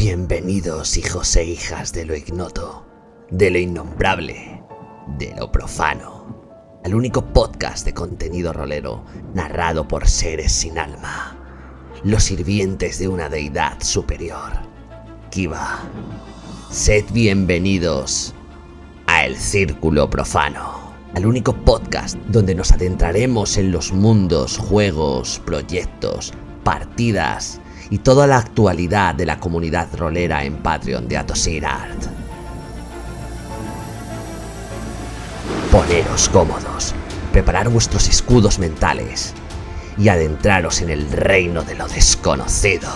Bienvenidos, hijos e hijas de lo ignoto, de lo innombrable, de lo profano, al único podcast de contenido rolero narrado por seres sin alma, los sirvientes de una deidad superior, Kiva. Sed bienvenidos a El Círculo Profano, al único podcast donde nos adentraremos en los mundos, juegos, proyectos, partidas y toda la actualidad de la comunidad rolera en Patreon de Atosir Art. Poneros cómodos, preparad vuestros escudos mentales y adentraros en el reino de lo desconocido.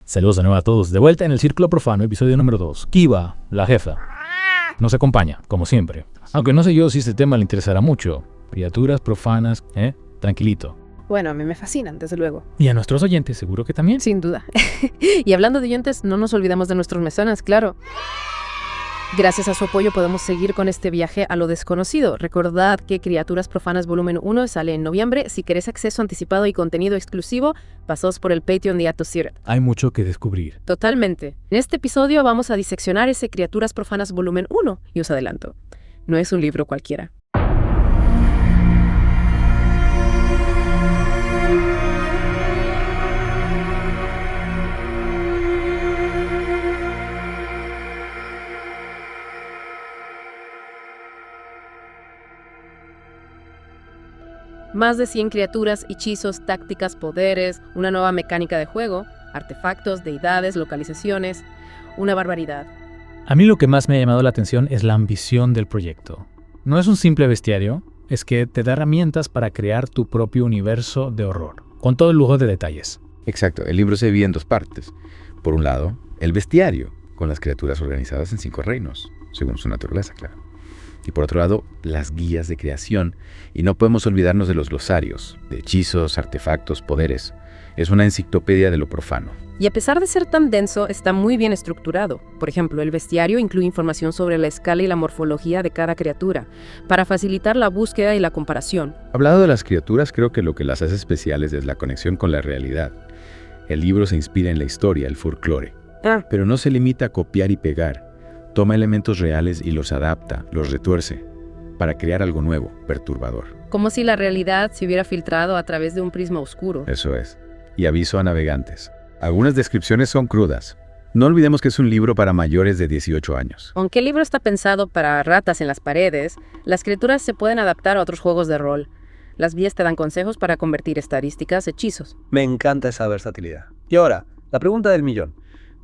Saludos de nuevo a todos, de vuelta en El Círculo Profano, episodio número 2. Kiva, la jefa, nos acompaña, como siempre. Aunque no sé yo si este tema le interesará mucho. Criaturas profanas, tranquilito. Bueno, a mí me fascinan, desde luego. Y a nuestros oyentes, seguro que también. Sin duda. Y hablando de oyentes, no nos olvidamos de nuestros mecenas, claro. Gracias a su apoyo podemos seguir con este viaje a lo desconocido. Recordad que Criaturas Profanas Volumen 1 sale en noviembre. Si querés acceso anticipado y contenido exclusivo, pasaos por el Patreon de Atosir. Hay mucho que descubrir. Totalmente. En este episodio vamos a diseccionar ese Criaturas Profanas Volumen 1. Y os adelanto, no es un libro cualquiera. Más de 100 criaturas, hechizos, tácticas, poderes, una nueva mecánica de juego, artefactos, deidades, localizaciones, una barbaridad. A mí lo que más me ha llamado la atención es la ambición del proyecto. No es un simple bestiario, es que te da herramientas para crear tu propio universo de horror, con todo el lujo de detalles. Exacto, el libro se divide en dos partes. Por un lado, el bestiario, con las criaturas organizadas en 5 reinos, según su naturaleza, claro. Y por otro lado, las guías de creación. Y no podemos olvidarnos de los glosarios, de hechizos, artefactos, poderes. Es una enciclopedia de lo profano. Y a pesar de ser tan denso, está muy bien estructurado. Por ejemplo, el bestiario incluye información sobre la escala y la morfología de cada criatura, para facilitar la búsqueda y la comparación. Hablando de las criaturas, creo que lo que las hace especiales es la conexión con la realidad. El libro se inspira en la historia, el folclore. Pero no se limita a copiar y pegar. Toma elementos reales y los adapta, los retuerce, para crear algo nuevo, perturbador. Como si la realidad se hubiera filtrado a través de un prisma oscuro. Eso es. Y aviso a navegantes. Algunas descripciones son crudas. No olvidemos que es un libro para mayores de 18 años. Aunque el libro está pensado para ratas en las paredes, las criaturas se pueden adaptar a otros juegos de rol. Las guías te dan consejos para convertir estadísticas en hechizos. Me encanta esa versatilidad. Y ahora, la pregunta del millón.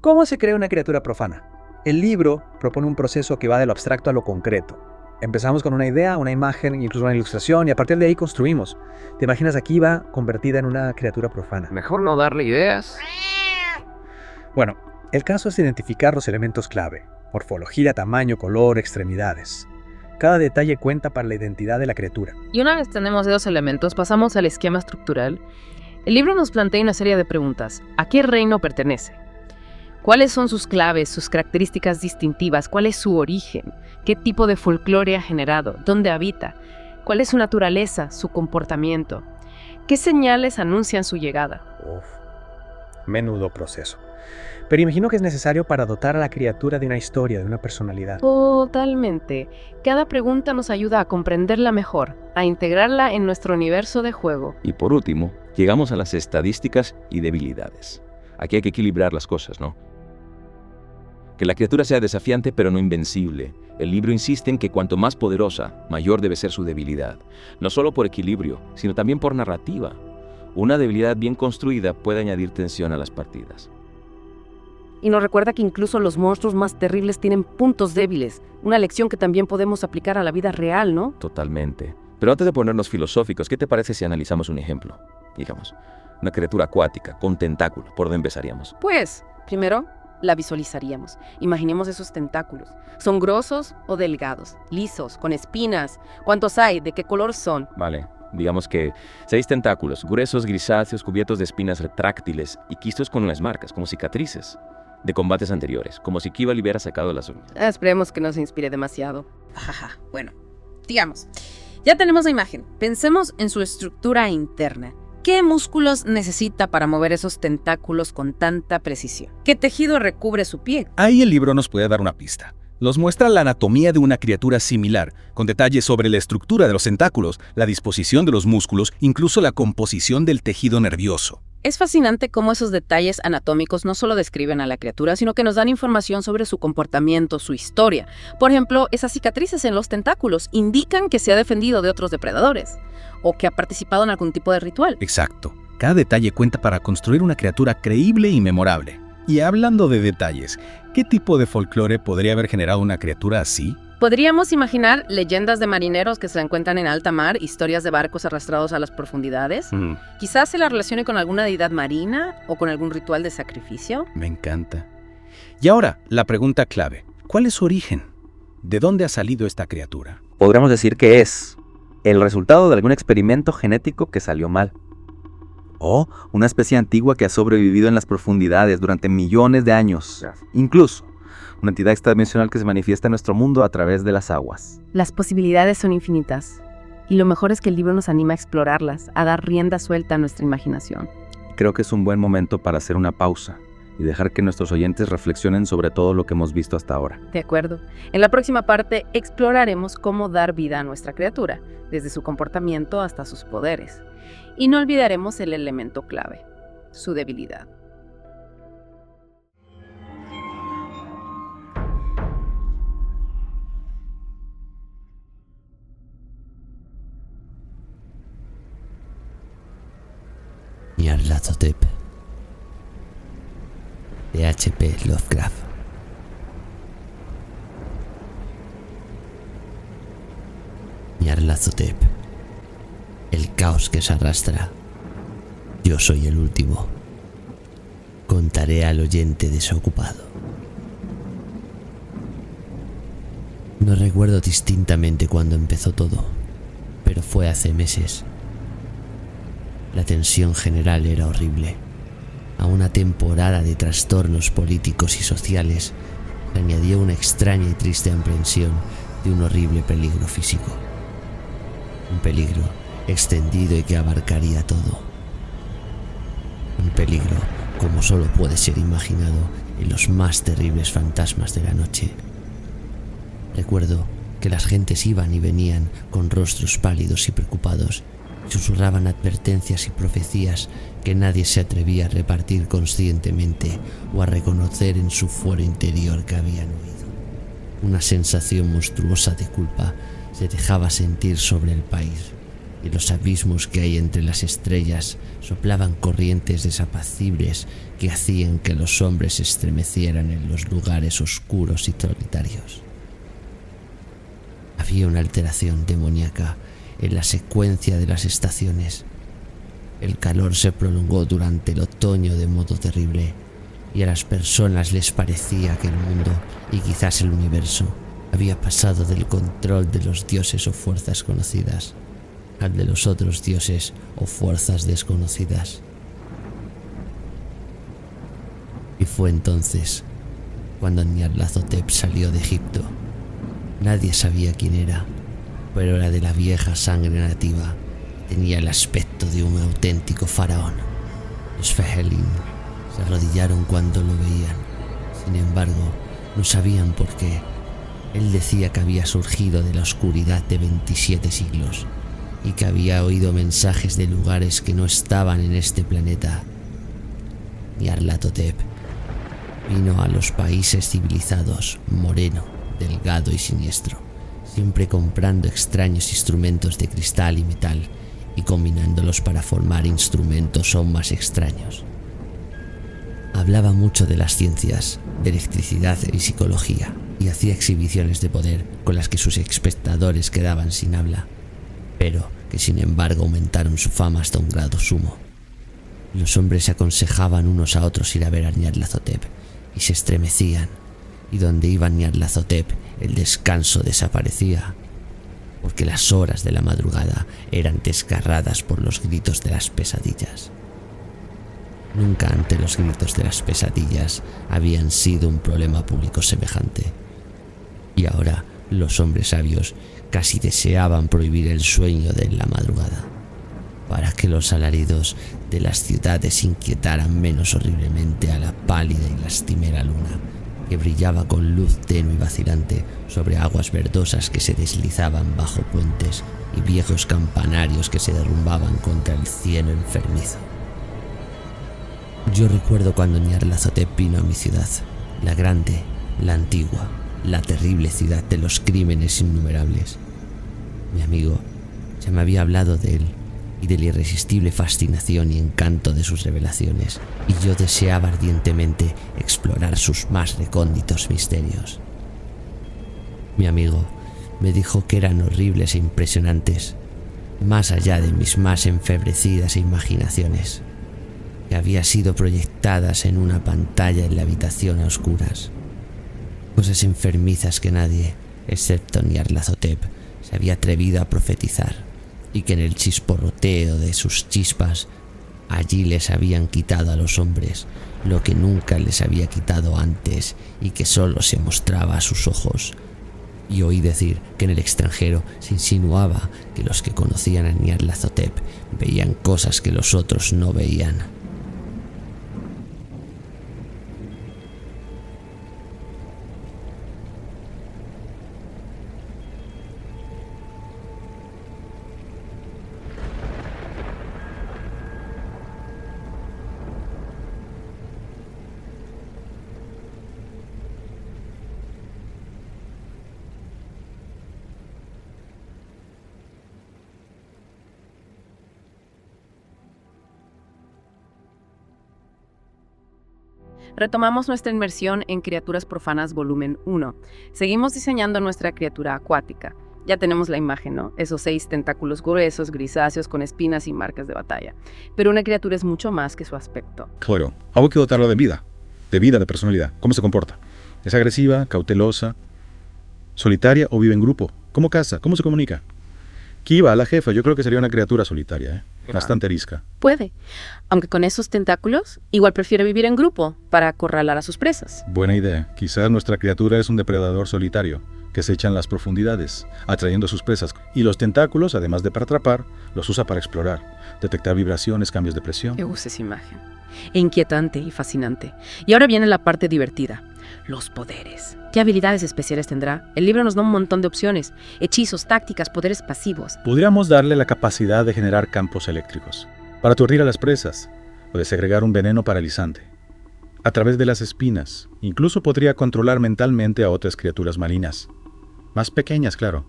¿Cómo se crea una criatura profana? El libro propone un proceso que va de lo abstracto a lo concreto. Empezamos con una idea, una imagen, incluso una ilustración, y a partir de ahí construimos. ¿Te imaginas a Kiva convertida en una criatura profana? Mejor no darle ideas. Bueno, el caso es identificar los elementos clave. morfología, tamaño, color, extremidades. Cada detalle cuenta para la identidad de la criatura. Y una vez tenemos esos elementos, pasamos al esquema estructural. El libro nos plantea una serie de preguntas. ¿A qué reino pertenece? ¿Cuáles son sus claves, sus características distintivas? ¿Cuál es su origen? ¿Qué tipo de folclore ha generado? ¿Dónde habita? ¿Cuál es su naturaleza, su comportamiento? ¿Qué señales anuncian su llegada? Uf, menudo proceso. Pero imagino que es necesario para dotar a la criatura de una historia, de una personalidad. Totalmente. Cada pregunta nos ayuda a comprenderla mejor, a integrarla en nuestro universo de juego. Y por último, llegamos a las estadísticas y debilidades. Aquí hay que equilibrar las cosas, ¿no? Que la criatura sea desafiante pero no invencible. El libro insiste en que cuanto más poderosa, mayor debe ser su debilidad. No solo por equilibrio, sino también por narrativa. Una debilidad bien construida puede añadir tensión a las partidas. Y nos recuerda que incluso los monstruos más terribles tienen puntos débiles. Una lección que también podemos aplicar a la vida real, ¿no? Totalmente. Pero antes de ponernos filosóficos, ¿qué te parece si analizamos un ejemplo? Digamos, una criatura acuática, con tentáculo. ¿Por dónde empezaríamos? Pues, primero, la visualizaríamos. Imaginemos esos tentáculos. ¿Son grosos o delgados? ¿Lisos? ¿Con espinas? ¿Cuántos hay? ¿De qué color son? Vale, digamos que 6 tentáculos, gruesos, grisáceos, cubiertos de espinas retráctiles y quistos con unas marcas, como cicatrices de combates anteriores, como si Kiba le hubiera sacado las uñas. Esperemos que no se inspire demasiado. Bueno, digamos, ya tenemos la imagen. Pensemos en su estructura interna. ¿Qué músculos necesita para mover esos tentáculos con tanta precisión? ¿Qué tejido recubre su pie? Ahí el libro nos puede dar una pista. Nos muestra la anatomía de una criatura similar, con detalles sobre la estructura de los tentáculos, la disposición de los músculos, incluso la composición del tejido nervioso. Es fascinante cómo esos detalles anatómicos no solo describen a la criatura, sino que nos dan información sobre su comportamiento, su historia. Por ejemplo, esas cicatrices en los tentáculos indican que se ha defendido de otros depredadores o que ha participado en algún tipo de ritual. Exacto. Cada detalle cuenta para construir una criatura creíble y memorable. Y hablando de detalles, ¿qué tipo de folclore podría haber generado una criatura así? Podríamos imaginar leyendas de marineros que se encuentran en alta mar, historias de barcos arrastrados a las profundidades. Quizás se la relacione con alguna deidad marina o con algún ritual de sacrificio. Me encanta. Y ahora, la pregunta clave. ¿Cuál es su origen? ¿De dónde ha salido esta criatura? Podríamos decir que es el resultado de algún experimento genético que salió mal. O una especie antigua que ha sobrevivido en las profundidades durante millones de años. Incluso una entidad extradimensional que se manifiesta en nuestro mundo a través de las aguas. Las posibilidades son infinitas. Y lo mejor es que el libro nos anima a explorarlas, a dar rienda suelta a nuestra imaginación. Creo que es un buen momento para hacer una pausa y dejar que nuestros oyentes reflexionen sobre todo lo que hemos visto hasta ahora. De acuerdo. En la próxima parte exploraremos cómo dar vida a nuestra criatura, desde su comportamiento hasta sus poderes. Y no olvidaremos el elemento clave, su debilidad. Nyarlathotep de H.P. Lovecraft. Nyarlathotep, el caos que se arrastra. Yo soy el último. Contaré al oyente desocupado. No recuerdo distintamente cuándo empezó todo, pero fue hace meses. La tensión general era horrible. A una temporada de trastornos políticos y sociales se añadió una extraña y triste aprensión de un horrible peligro físico. Un peligro extendido y que abarcaría todo. Un peligro como solo puede ser imaginado en los más terribles fantasmas de la noche. Recuerdo que las gentes iban y venían con rostros pálidos y preocupados. Susurraban advertencias y profecías que nadie se atrevía a repartir conscientemente o a reconocer en su fuero interior que habían oído. Una sensación monstruosa de culpa se dejaba sentir sobre el país, y los abismos que hay entre las estrellas soplaban corrientes desapacibles que hacían que los hombres se estremecieran en los lugares oscuros y solitarios. Había una alteración demoníaca en la secuencia de las estaciones. El calor se prolongó durante el otoño de modo terrible, y a las personas les parecía que el mundo, y quizás el universo, había pasado del control de los dioses o fuerzas conocidas al de los otros dioses o fuerzas desconocidas. Y fue entonces cuando Nyarlathotep salió de Egipto. Nadie sabía quién era, pero era de la vieja sangre nativa. Tenía el aspecto de un auténtico faraón. Los Fehelin se arrodillaron cuando lo veían. Sin embargo, no sabían por qué. Él decía que había surgido de la oscuridad de 27 siglos y que había oído mensajes de lugares que no estaban en este planeta. Nyarlathotep vino a los países civilizados, moreno, delgado y siniestro, siempre comprando extraños instrumentos de cristal y metal y combinándolos para formar instrumentos aún más extraños. Hablaba mucho de las ciencias, de electricidad y psicología, y hacía exhibiciones de poder con las que sus espectadores quedaban sin habla, pero que sin embargo aumentaron su fama hasta un grado sumo. Los hombres se aconsejaban unos a otros ir a ver a Nyarlathotep y se estremecían, y donde iba Nyarlathotep el descanso desaparecía, porque las horas de la madrugada eran desgarradas por los gritos de las pesadillas. Nunca ante los gritos de las pesadillas habían sido un problema público semejante. Y ahora los hombres sabios casi deseaban prohibir el sueño de la madrugada, para que los alaridos de las ciudades inquietaran menos horriblemente a la pálida y lastimera luna, que brillaba con luz tenue y vacilante sobre aguas verdosas que se deslizaban bajo puentes y viejos campanarios que se derrumbaban contra el cielo enfermizo. Yo recuerdo cuando Nyarlathotep vino a mi ciudad, la grande, la antigua, la terrible ciudad de los crímenes innumerables. Mi amigo ya me había hablado de él y de la irresistible fascinación y encanto de sus revelaciones, y yo deseaba ardientemente explorar sus más recónditos misterios. Mi amigo me dijo que eran horribles e impresionantes, más allá de mis más enfebrecidas imaginaciones, que había sido proyectadas en una pantalla en la habitación a oscuras. Cosas enfermizas que nadie, excepto Nyarlathotep, se había atrevido a profetizar, y que en el chisporroteo de sus chispas allí les habían quitado a los hombres lo que nunca les había quitado antes y que solo se mostraba a sus ojos. Y oí decir que en el extranjero se insinuaba que los que conocían a Nyarlathotep veían cosas que los otros no veían. Retomamos nuestra inmersión en Criaturas Profanas volumen 1. Seguimos diseñando nuestra criatura acuática. Ya tenemos la imagen, ¿no? Esos 6 tentáculos gruesos, grisáceos, con espinas y marcas de batalla. Pero una criatura es mucho más que su aspecto. Claro, hay que dotarla de vida, de personalidad. ¿Cómo se comporta? ¿Es agresiva, cautelosa, solitaria o vive en grupo? ¿Cómo caza? ¿Cómo se comunica? Kiva, la jefa, yo creo que sería una criatura solitaria, ¿eh? Bastante arisca. Puede, aunque con esos tentáculos igual prefiere vivir en grupo para acorralar a sus presas. Buena idea. Quizás nuestra criatura es un depredador solitario que se echa en las profundidades, atrayendo a sus presas. Y los tentáculos, además de para atrapar, los usa para explorar, detectar vibraciones, cambios de presión. Me gusta esa imagen. Inquietante y fascinante. Y ahora viene la parte divertida. Los poderes. ¿Qué habilidades especiales tendrá? El libro nos da un montón de opciones. Hechizos, tácticas, poderes pasivos. Podríamos darle la capacidad de generar campos eléctricos, para aturdir a las presas, o de segregar un veneno paralizante. A través de las espinas, incluso podría controlar mentalmente a otras criaturas marinas. Más pequeñas, claro,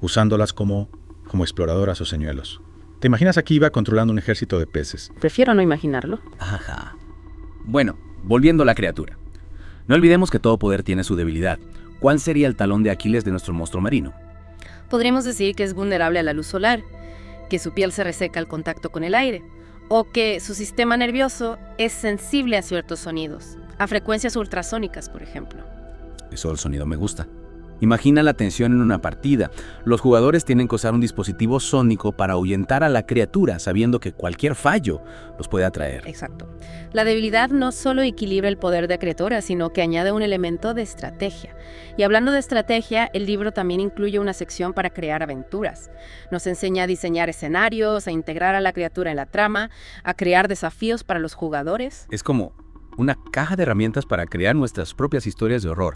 usándolas como exploradoras o señuelos. ¿Te imaginas a Kiva controlando un ejército de peces? Prefiero no imaginarlo. Ajá. Bueno, volviendo a la criatura. No olvidemos que todo poder tiene su debilidad. ¿Cuál sería el talón de Aquiles de nuestro monstruo marino? Podríamos decir que es vulnerable a la luz solar, que su piel se reseca al contacto con el aire, o que su sistema nervioso es sensible a ciertos sonidos. A frecuencias ultrasónicas, por ejemplo. Eso del sonido me gusta. Imagina la tensión en una partida. Los jugadores tienen que usar un dispositivo sónico para ahuyentar a la criatura, sabiendo que cualquier fallo los puede atraer. Exacto. La debilidad no solo equilibra el poder de criatura, sino que añade un elemento de estrategia. Y hablando de estrategia, el libro también incluye una sección para crear aventuras. Nos enseña a diseñar escenarios, a integrar a la criatura en la trama, a crear desafíos para los jugadores. Es como una caja de herramientas para crear nuestras propias historias de horror.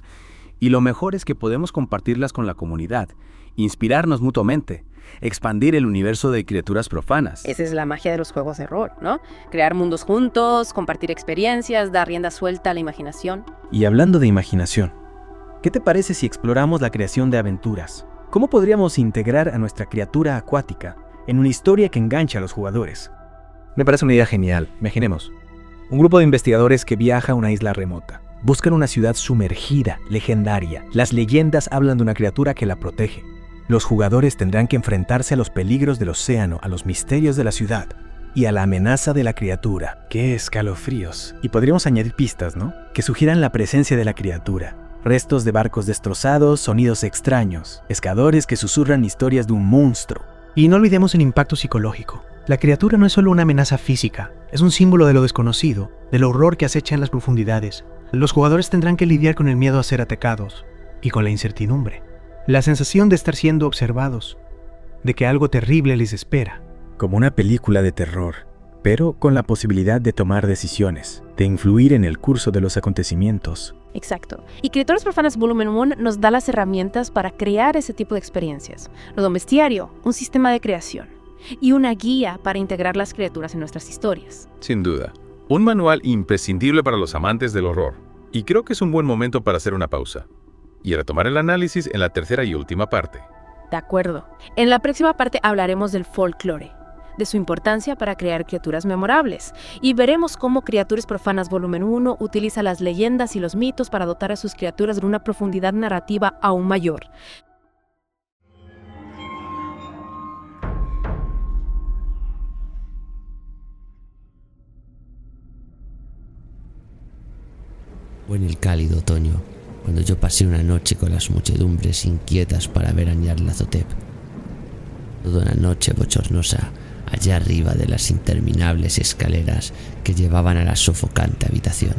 Y lo mejor es que podemos compartirlas con la comunidad, inspirarnos mutuamente, expandir el universo de criaturas profanas. Esa es la magia de los juegos de rol, ¿no? Crear mundos juntos, compartir experiencias, dar rienda suelta a la imaginación. Y hablando de imaginación, ¿qué te parece si exploramos la creación de aventuras? ¿Cómo podríamos integrar a nuestra criatura acuática en una historia que enganche a los jugadores? Me parece una idea genial. Imaginemos. Un grupo de investigadores que viaja a una isla remota. Buscan una ciudad sumergida, legendaria. Las leyendas hablan de una criatura que la protege. Los jugadores tendrán que enfrentarse a los peligros del océano, a los misterios de la ciudad y a la amenaza de la criatura. ¡Qué escalofríos! Y podríamos añadir pistas, ¿no? Que sugieran la presencia de la criatura. Restos de barcos destrozados, sonidos extraños, pescadores que susurran historias de un monstruo. Y no olvidemos el impacto psicológico. La criatura no es solo una amenaza física, es un símbolo de lo desconocido, del horror que acecha en las profundidades. Los jugadores tendrán que lidiar con el miedo a ser atacados y con la incertidumbre. La sensación de estar siendo observados, de que algo terrible les espera. Como una película de terror, pero con la posibilidad de tomar decisiones, de influir en el curso de los acontecimientos. Exacto. Y Criaturas Profanas Volumen 1 nos da las herramientas para crear ese tipo de experiencias. Lo de un bestiario, un sistema de creación y una guía para integrar las criaturas en nuestras historias. Sin duda. Un manual imprescindible para los amantes del horror. Y creo que es un buen momento para hacer una pausa y retomar el análisis en la tercera y última parte. De acuerdo. En la próxima parte hablaremos del folclore, de su importancia para crear criaturas memorables, y veremos cómo Criaturas Profanas Volumen 1 utiliza las leyendas y los mitos para dotar a sus criaturas de una profundidad narrativa aún mayor. Fue en el cálido otoño, cuando yo pasé una noche con las muchedumbres inquietas para ver a Nyarlathotep. Toda una noche bochornosa, allá arriba de las interminables escaleras que llevaban a la sofocante habitación.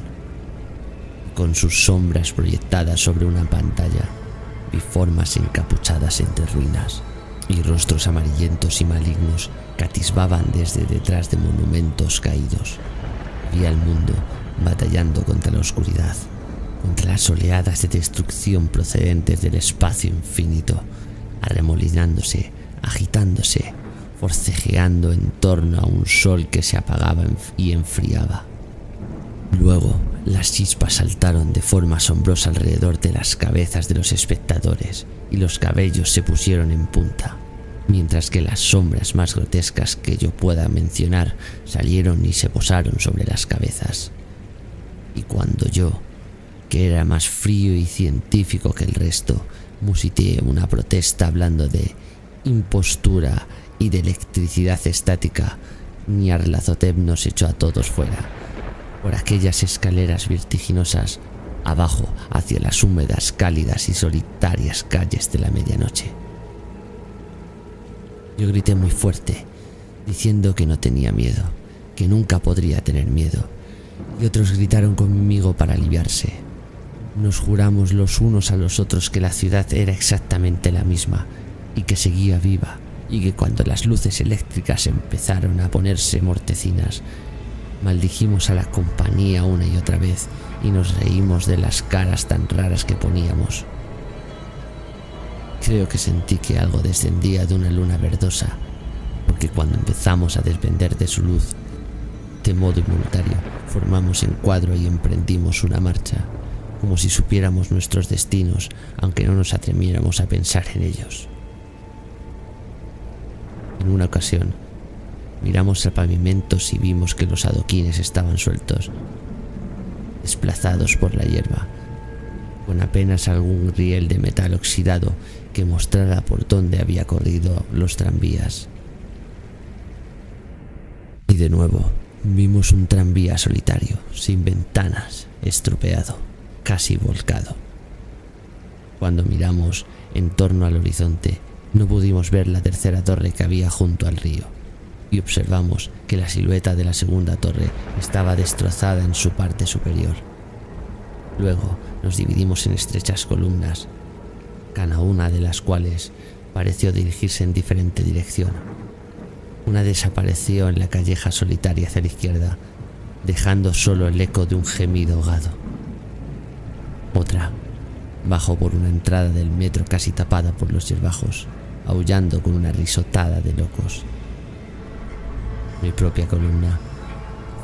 Con sus sombras proyectadas sobre una pantalla, vi formas encapuchadas entre ruinas, y rostros amarillentos y malignos que atisbaban desde detrás de monumentos caídos. Vi al mundo batallando contra la oscuridad, contra las oleadas de destrucción procedentes del espacio infinito, arremolinándose, agitándose, forcejeando en torno a un sol que se apagaba y enfriaba. Luego, las chispas saltaron de forma asombrosa alrededor de las cabezas de los espectadores y los cabellos se pusieron en punta, mientras que las sombras más grotescas que yo pueda mencionar salieron y se posaron sobre las cabezas. Y cuando yo, que era más frío y científico que el resto, musiteé una protesta hablando de impostura y de electricidad estática, Nyarlathotep nos echó a todos fuera, por aquellas escaleras vertiginosas, abajo hacia las húmedas, cálidas y solitarias calles de la medianoche. Yo grité muy fuerte, diciendo que no tenía miedo, que nunca podría tener miedo, y otros gritaron conmigo para aliviarse. Nos juramos los unos a los otros que la ciudad era exactamente la misma y que seguía viva, y que cuando las luces eléctricas empezaron a ponerse mortecinas, maldijimos a la compañía una y otra vez y nos reímos de las caras tan raras que poníamos. Creo que sentí que algo descendía de una luna verdosa, porque cuando empezamos a despender de su luz, de modo involuntario, formamos en cuadro y emprendimos una marcha, como si supiéramos nuestros destinos, aunque no nos atreviéramos a pensar en ellos. En una ocasión, miramos al pavimento y vimos que los adoquines estaban sueltos, desplazados por la hierba, con apenas algún riel de metal oxidado que mostrara por dónde había corrido los tranvías. Y de nuevo, vimos un tranvía solitario, sin ventanas, estropeado, casi volcado. Cuando miramos en torno al horizonte, no pudimos ver la tercera torre que había junto al río, y observamos que la silueta de la segunda torre estaba destrozada en su parte superior. Luego nos dividimos en estrechas columnas, cada una de las cuales pareció dirigirse en diferente dirección. Una desapareció en la calleja solitaria hacia la izquierda, dejando solo el eco de un gemido ahogado. Otra bajó por una entrada del metro casi tapada por los hierbajos, aullando con una risotada de locos. Mi propia columna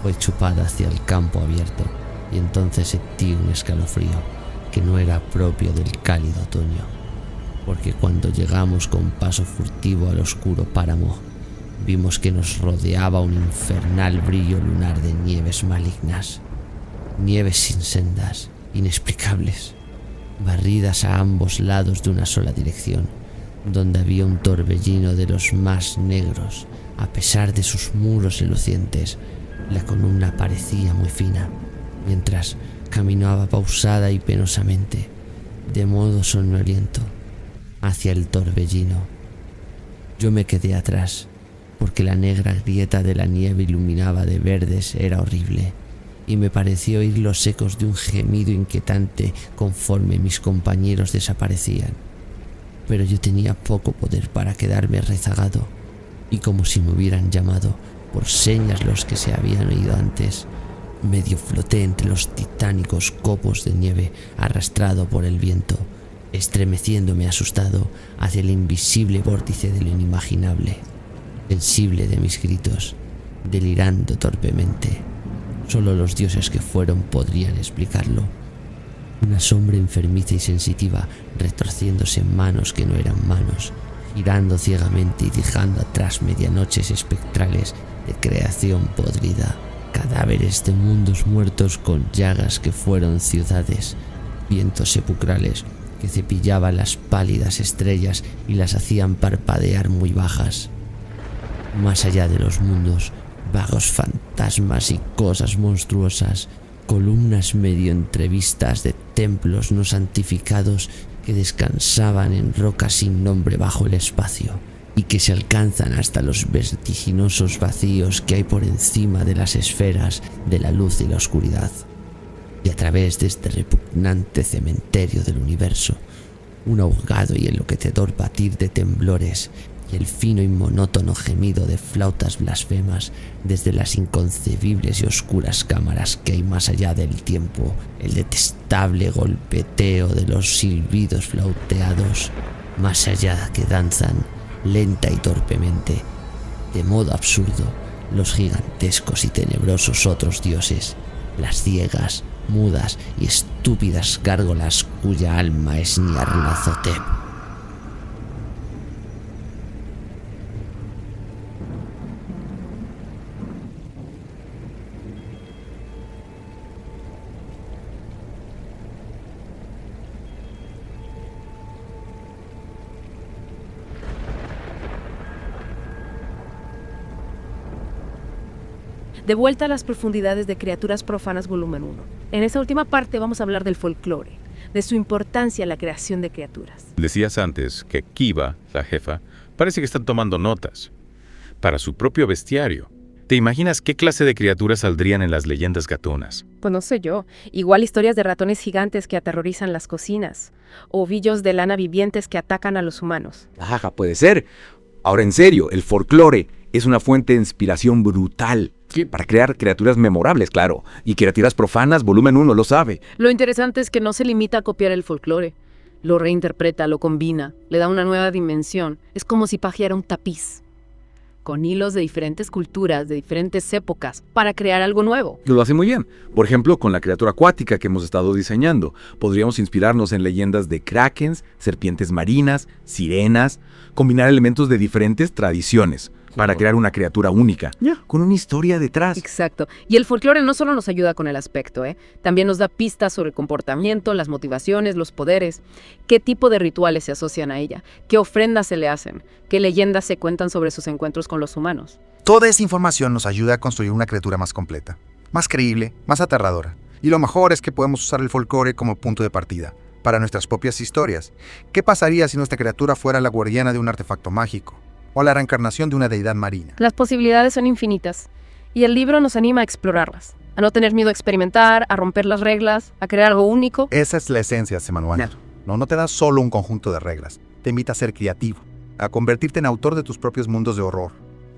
fue chupada hacia el campo abierto, y entonces sentí un escalofrío que no era propio del cálido otoño, porque cuando llegamos con paso furtivo al oscuro páramo, vimos que nos rodeaba un infernal brillo lunar de nieves malignas, nieves sin sendas, inexplicables, barridas a ambos lados de una sola dirección, donde había un torbellino de los más negros. A pesar de sus muros relucientes, la columna parecía muy fina, mientras caminaba pausada y penosamente, de modo somnoliento, hacia el torbellino. Yo me quedé atrás, porque la negra grieta de la nieve iluminaba de verdes era horrible, y me pareció oír los ecos de un gemido inquietante conforme mis compañeros desaparecían. Pero yo tenía poco poder para quedarme rezagado, y como si me hubieran llamado por señas los que se habían oído antes, medio floté entre los titánicos copos de nieve arrastrado por el viento, estremeciéndome asustado hacia el invisible vórtice de lo inimaginable, sensible de mis gritos, delirando torpemente. Solo los dioses que fueron podrían explicarlo. Una sombra enfermiza y sensitiva, retorciéndose en manos que no eran manos, girando ciegamente y dejando atrás medianoches espectrales de creación podrida, cadáveres de mundos muertos con llagas que fueron ciudades, vientos sepulcrales que cepillaban las pálidas estrellas y las hacían parpadear muy bajas. Más allá de los mundos, vagos fantasmas y cosas monstruosas, columnas medio entrevistas de templos no santificados que descansaban en rocas sin nombre bajo el espacio y que se alcanzan hasta los vertiginosos vacíos que hay por encima de las esferas de la luz y la oscuridad. Y a través de este repugnante cementerio del universo, un ahogado y enloquecedor batir de temblores y el fino y monótono gemido de flautas blasfemas desde las inconcebibles y oscuras cámaras que hay más allá del tiempo, el detestable golpeteo de los silbidos flauteados, más allá que danzan, lenta y torpemente, de modo absurdo, los gigantescos y tenebrosos otros dioses, las ciegas, mudas y estúpidas gárgolas cuya alma es Nyarlathotep. De vuelta a las profundidades de Criaturas Profanas volumen 1. En esta última parte vamos a hablar del folclore, de su importancia en la creación de criaturas. Decías antes que Kiva, la jefa, parece que está tomando notas para su propio bestiario. ¿Te imaginas qué clase de criaturas saldrían en las leyendas gatunas? Pues no sé yo, igual historias de ratones gigantes que aterrorizan las cocinas, o ovillos de lana vivientes que atacan a los humanos. Ajá, puede ser. Ahora en serio, el folclore es una fuente de inspiración brutal. Para crear criaturas memorables, claro. Y Criaturas Profanas, volumen 1, lo sabe. Lo interesante es que no se limita a copiar el folclore. Lo reinterpreta, lo combina, le da una nueva dimensión. Es como si pajeara un tapiz, con hilos de diferentes culturas, de diferentes épocas, para crear algo nuevo. Lo hace muy bien. Por ejemplo, con la criatura acuática que hemos estado diseñando. Podríamos inspirarnos en leyendas de krakens, serpientes marinas, sirenas, combinar elementos de diferentes tradiciones para crear una criatura única, con una historia detrás. Exacto. Y el folclore no solo nos ayuda con el aspecto, también nos da pistas sobre el comportamiento, las motivaciones, los poderes, qué tipo de rituales se asocian a ella, qué ofrendas se le hacen, qué leyendas se cuentan sobre sus encuentros con los humanos. Toda esa información nos ayuda a construir una criatura más completa, más creíble, más aterradora. Y lo mejor es que podemos usar el folclore como punto de partida para nuestras propias historias. ¿Qué pasaría si nuestra criatura fuera la guardiana de un artefacto mágico o la reencarnación de una deidad marina? Las posibilidades son infinitas y el libro nos anima a explorarlas, a no tener miedo a experimentar, a romper las reglas, a crear algo único. Esa es la esencia de este manual. No te da solo un conjunto de reglas, te invita a ser creativo, a convertirte en autor de tus propios mundos de horror,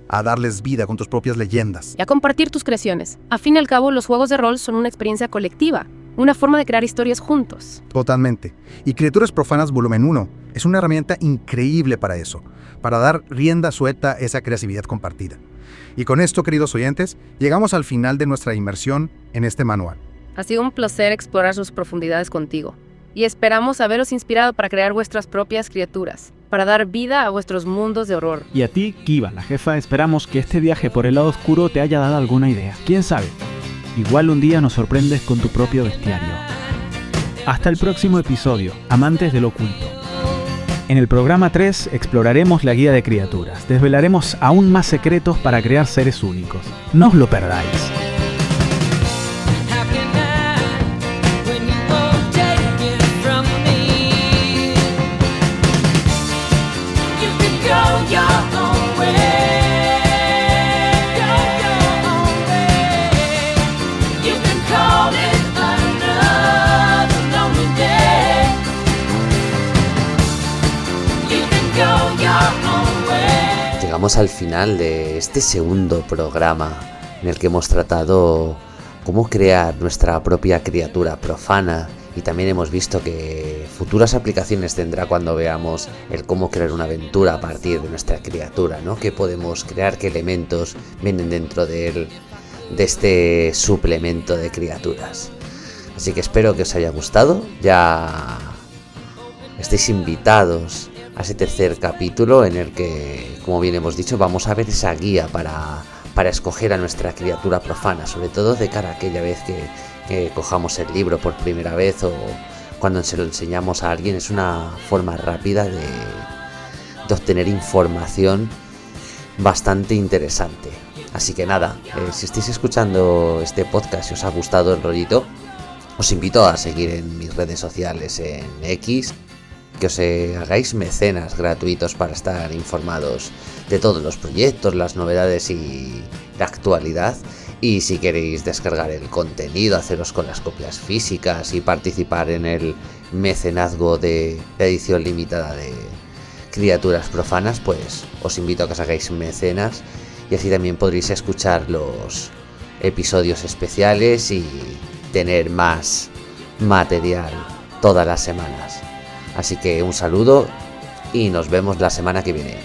a darles vida con tus propias leyendas. Y a compartir tus creaciones. A fin y al cabo, los juegos de rol son una experiencia colectiva, una forma de crear historias juntos. Totalmente. Y Criaturas Profanas Volumen 1 es una herramienta increíble para eso, para dar rienda suelta a esa creatividad compartida. Y con esto, queridos oyentes, llegamos al final de nuestra inmersión en este manual. Ha sido un placer explorar sus profundidades contigo. Y esperamos haberos inspirado para crear vuestras propias criaturas, para dar vida a vuestros mundos de horror. Y a ti, Kiva, la jefa, esperamos que este viaje por el lado oscuro te haya dado alguna idea. ¿Quién sabe? Igual un día nos sorprendes con tu propio bestiario. Hasta el próximo episodio, amantes del oculto. En el programa 3 exploraremos la guía de criaturas. Desvelaremos aún más secretos para crear seres únicos. No os lo perdáis. Llegamos al final de este segundo programa en el que hemos tratado cómo crear nuestra propia criatura profana, y también hemos visto que futuras aplicaciones tendrá cuando veamos el cómo crear una aventura a partir de nuestra criatura, ¿no? Qué podemos crear, qué elementos vienen dentro de este suplemento de criaturas. Así que espero que os haya gustado. Ya estáis invitados a ese tercer capítulo en el que, como bien hemos dicho, vamos a ver esa guía para escoger a nuestra criatura profana, sobre todo de cara a aquella vez que cojamos el libro por primera vez o cuando se lo enseñamos a alguien. Es una forma rápida de obtener información bastante interesante. Así que nada, si estáis escuchando este podcast y os ha gustado el rollito, os invito a seguir en mis redes sociales en X, que os hagáis mecenas gratuitos para estar informados de todos los proyectos, las novedades y la actualidad. Y si queréis descargar el contenido, haceros con las copias físicas y participar en el mecenazgo de la edición limitada de Criaturas Profanas, pues os invito a que os hagáis mecenas y así también podréis escuchar los episodios especiales y tener más material todas las semanas. Así que un saludo y nos vemos la semana que viene.